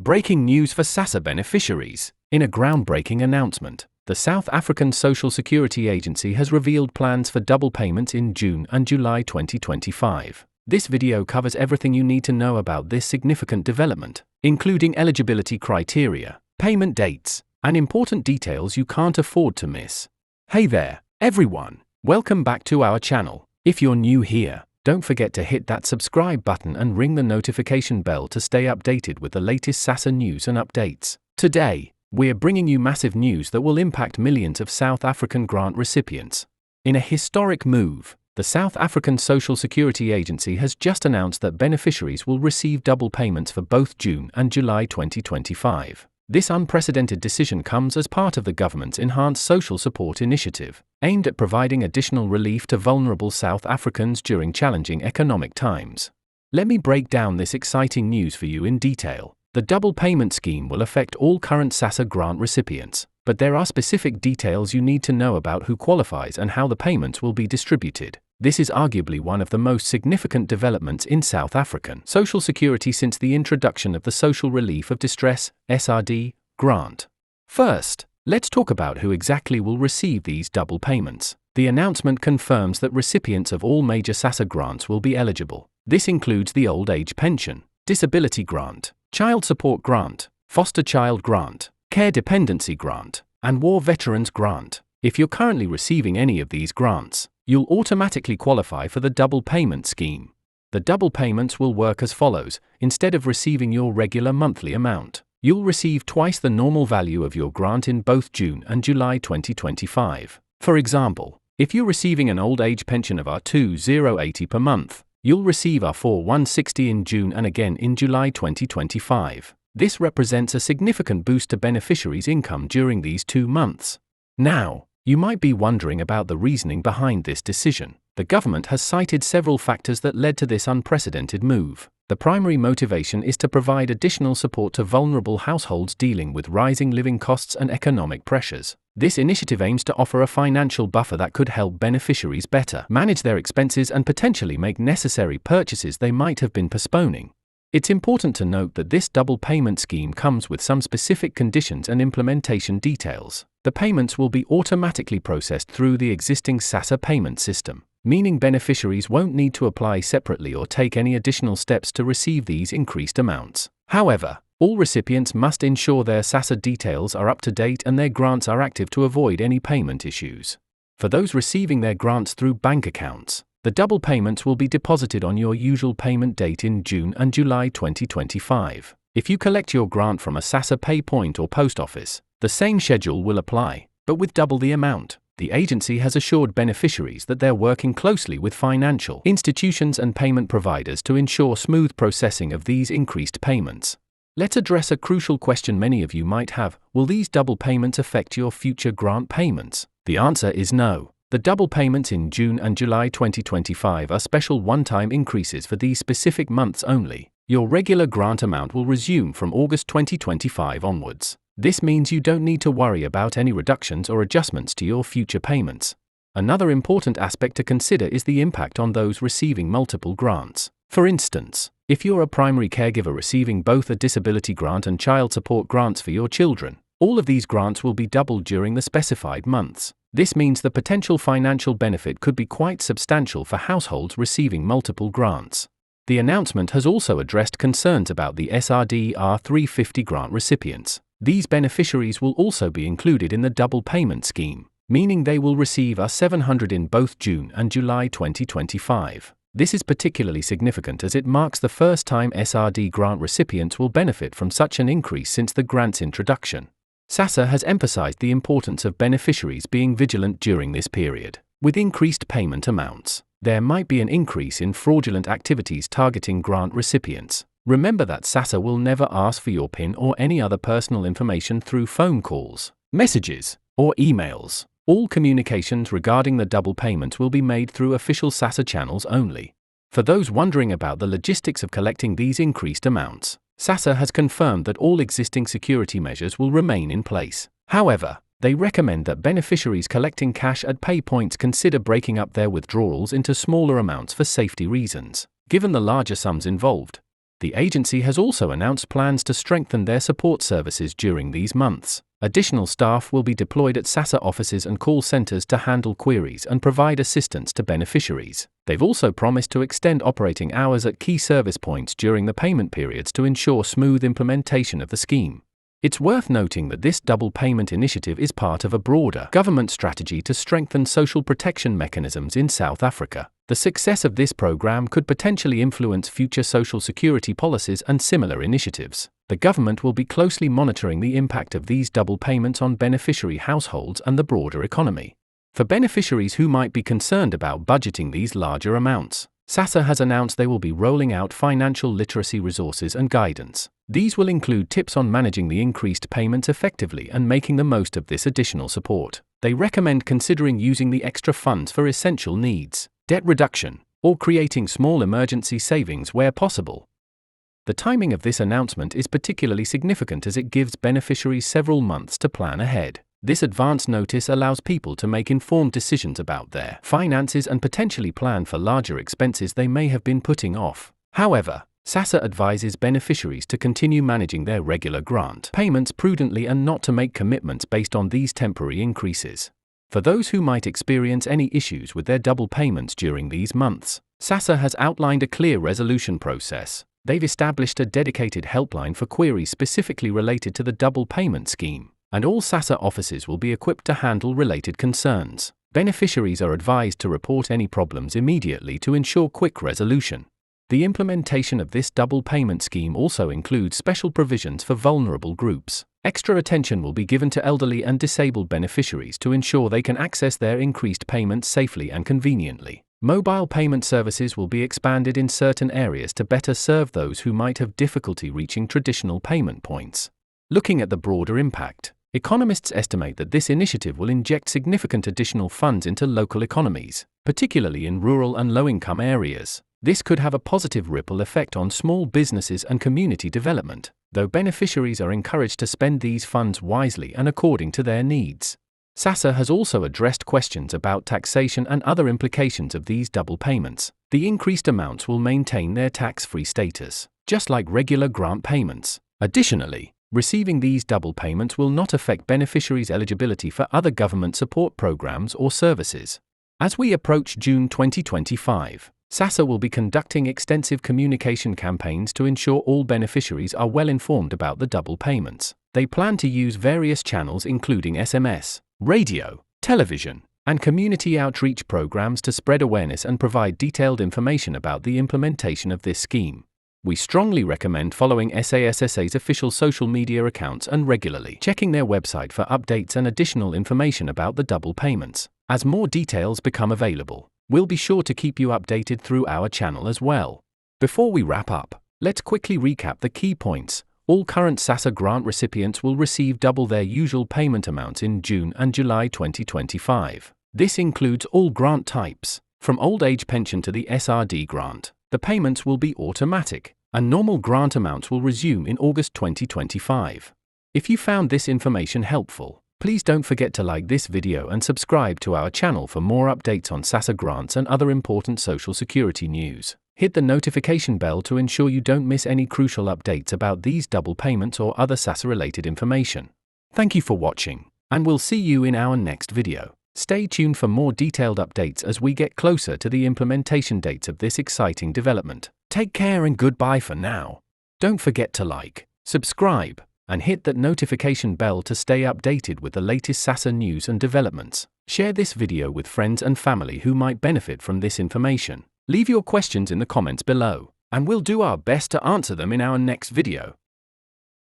Breaking news for Sassa beneficiaries. In a groundbreaking announcement, the South African Social Security Agency has revealed plans for double payments in June and July 2025. This video covers everything you need to know about this significant development, including eligibility criteria, payment dates, and important details you can't afford to miss. Hey there, everyone! Welcome back to our channel. If you're new here, don't forget to hit that subscribe button and ring the notification bell to stay updated with the latest Sassa news and updates. Today, we're bringing you massive news that will impact millions of South African grant recipients. In a historic move, the South African Social Security Agency has just announced that beneficiaries will receive double payments for both June and July 2025. This unprecedented decision comes as part of the government's enhanced social support initiative, aimed at providing additional relief to vulnerable South Africans during challenging economic times. Let me break down this exciting news for you in detail. The double payment scheme will affect all current Sassa grant recipients, but there are specific details you need to know about who qualifies and how the payments will be distributed. This is arguably one of the most significant developments in South African Social Security since the introduction of the Social Relief of Distress (SRD) grant. First, let's talk about who exactly will receive these double payments. The announcement confirms that recipients of all major Sassa grants will be eligible. This includes the Old Age Pension, Disability Grant, Child Support Grant, Foster Child Grant, Care Dependency Grant, and War Veterans Grant. If you're currently receiving any of these grants, you'll automatically qualify for the double payment scheme. The double payments will work as follows. Instead of receiving your regular monthly amount, you'll receive twice the normal value of your grant in both June and July 2025. For example, if you're receiving an old age pension of R2080 per month, you'll receive R4160 in June and again in July 2025. This represents a significant boost to beneficiaries' income during these 2 months. Now, you might be wondering about the reasoning behind this decision. The government has cited several factors that led to this unprecedented move. The primary motivation is to provide additional support to vulnerable households dealing with rising living costs and economic pressures. This initiative aims to offer a financial buffer that could help beneficiaries better manage their expenses and potentially make necessary purchases they might have been postponing. It's important to note that this double payment scheme comes with some specific conditions and implementation details. The payments will be automatically processed through the existing Sassa payment system, meaning beneficiaries won't need to apply separately or take any additional steps to receive these increased amounts. However, all recipients must ensure their Sassa details are up to date and their grants are active to avoid any payment issues. For those receiving their grants through bank accounts, the double payments will be deposited on your usual payment date in June and July 2025. If you collect your grant from a Sassa pay point or post office, the same schedule will apply, but with double the amount. The agency has assured beneficiaries that they're working closely with financial institutions and payment providers to ensure smooth processing of these increased payments. Let's address a crucial question many of you might have. Will these double payments affect your future grant payments? The answer is no. The double payments in June and July 2025 are special one-time increases for these specific months only. Your regular grant amount will resume from August 2025 onwards. This means you don't need to worry about any reductions or adjustments to your future payments. Another important aspect to consider is the impact on those receiving multiple grants. For instance, if you're a primary caregiver receiving both a disability grant and child support grants for your children, all of these grants will be doubled during the specified months. This means the potential financial benefit could be quite substantial for households receiving multiple grants. The announcement has also addressed concerns about the SRD R350 grant recipients. These beneficiaries will also be included in the double payment scheme, meaning they will receive R700 in both June and July 2025. This is particularly significant as it marks the first time SRD grant recipients will benefit from such an increase since the grant's introduction. Sassa has emphasized the importance of beneficiaries being vigilant during this period. With increased payment amounts, there might be an increase in fraudulent activities targeting grant recipients. Remember that Sassa will never ask for your PIN or any other personal information through phone calls, messages, or emails. All communications regarding the double payment will be made through official Sassa channels only. For those wondering about the logistics of collecting these increased amounts, Sassa has confirmed that all existing security measures will remain in place. However, they recommend that beneficiaries collecting cash at pay points consider breaking up their withdrawals into smaller amounts for safety reasons. Given the larger sums involved, The agency has also announced plans to strengthen their support services during these months. Additional staff will be deployed at Sassa offices and call centers to handle queries and provide assistance to beneficiaries. They've also promised to extend operating hours at key service points during the payment periods to ensure smooth implementation of the scheme. It's worth noting that this double payment initiative is part of a broader government strategy to strengthen social protection mechanisms in South Africa. The success of this program could potentially influence future social security policies and similar initiatives. The government will be closely monitoring the impact of these double payments on beneficiary households and the broader economy. For beneficiaries who might be concerned about budgeting these larger amounts, Sassa has announced they will be rolling out financial literacy resources and guidance. These will include tips on managing the increased payments effectively and making the most of this additional support. They recommend considering using the extra funds for essential needs, debt reduction, or creating small emergency savings where possible. The timing of this announcement is particularly significant as it gives beneficiaries several months to plan ahead. This advance notice allows people to make informed decisions about their finances and potentially plan for larger expenses they may have been putting off. However, Sassa advises beneficiaries to continue managing their regular grant payments prudently and not to make commitments based on these temporary increases. For those who might experience any issues with their double payments during these months, Sassa has outlined a clear resolution process. They've established a dedicated helpline for queries specifically related to the double payment scheme, and all Sassa offices will be equipped to handle related concerns. Beneficiaries are advised to report any problems immediately to ensure quick resolution. The implementation of this double payment scheme also includes special provisions for vulnerable groups. Extra attention will be given to elderly and disabled beneficiaries to ensure they can access their increased payments safely and conveniently. Mobile payment services will be expanded in certain areas to better serve those who might have difficulty reaching traditional payment points. Looking at the broader impact, economists estimate that this initiative will inject significant additional funds into local economies, particularly in rural and low-income areas. This could have a positive ripple effect on small businesses and community development, though beneficiaries are encouraged to spend these funds wisely and according to their needs. Sassa has also addressed questions about taxation and other implications of these double payments. The increased amounts will maintain their tax-free status, just like regular grant payments. Additionally, receiving these double payments will not affect beneficiaries' eligibility for other government support programs or services. As we approach June 2025, Sassa will be conducting extensive communication campaigns to ensure all beneficiaries are well informed about the double payments. They plan to use various channels including SMS, radio, television, and community outreach programs to spread awareness and provide detailed information about the implementation of this scheme. We strongly recommend following SASSA's official social media accounts and regularly checking their website for updates and additional information about the double payments. As more details become available, we'll be sure to keep you updated through our channel as well. Before we wrap up, let's quickly recap the key points. All current Sassa grant recipients will receive double their usual payment amounts in June and July 2025. This includes all grant types, from old age pension to the SRD grant. The payments will be automatic, and normal grant amounts will resume in August 2025. If you found this information helpful, please don't forget to like this video and subscribe to our channel for more updates on Sassa grants and other important social security news. Hit the notification bell to ensure you don't miss any crucial updates about these double payments or other Sassa-related information. Thank you for watching, and we'll see you in our next video. Stay tuned for more detailed updates as we get closer to the implementation dates of this exciting development. Take care and goodbye for now. Don't forget to like, subscribe, and hit that notification bell to stay updated with the latest Sassa news and developments. Share this video with friends and family who might benefit from this information. Leave your questions in the comments below, and we'll do our best to answer them in our next video.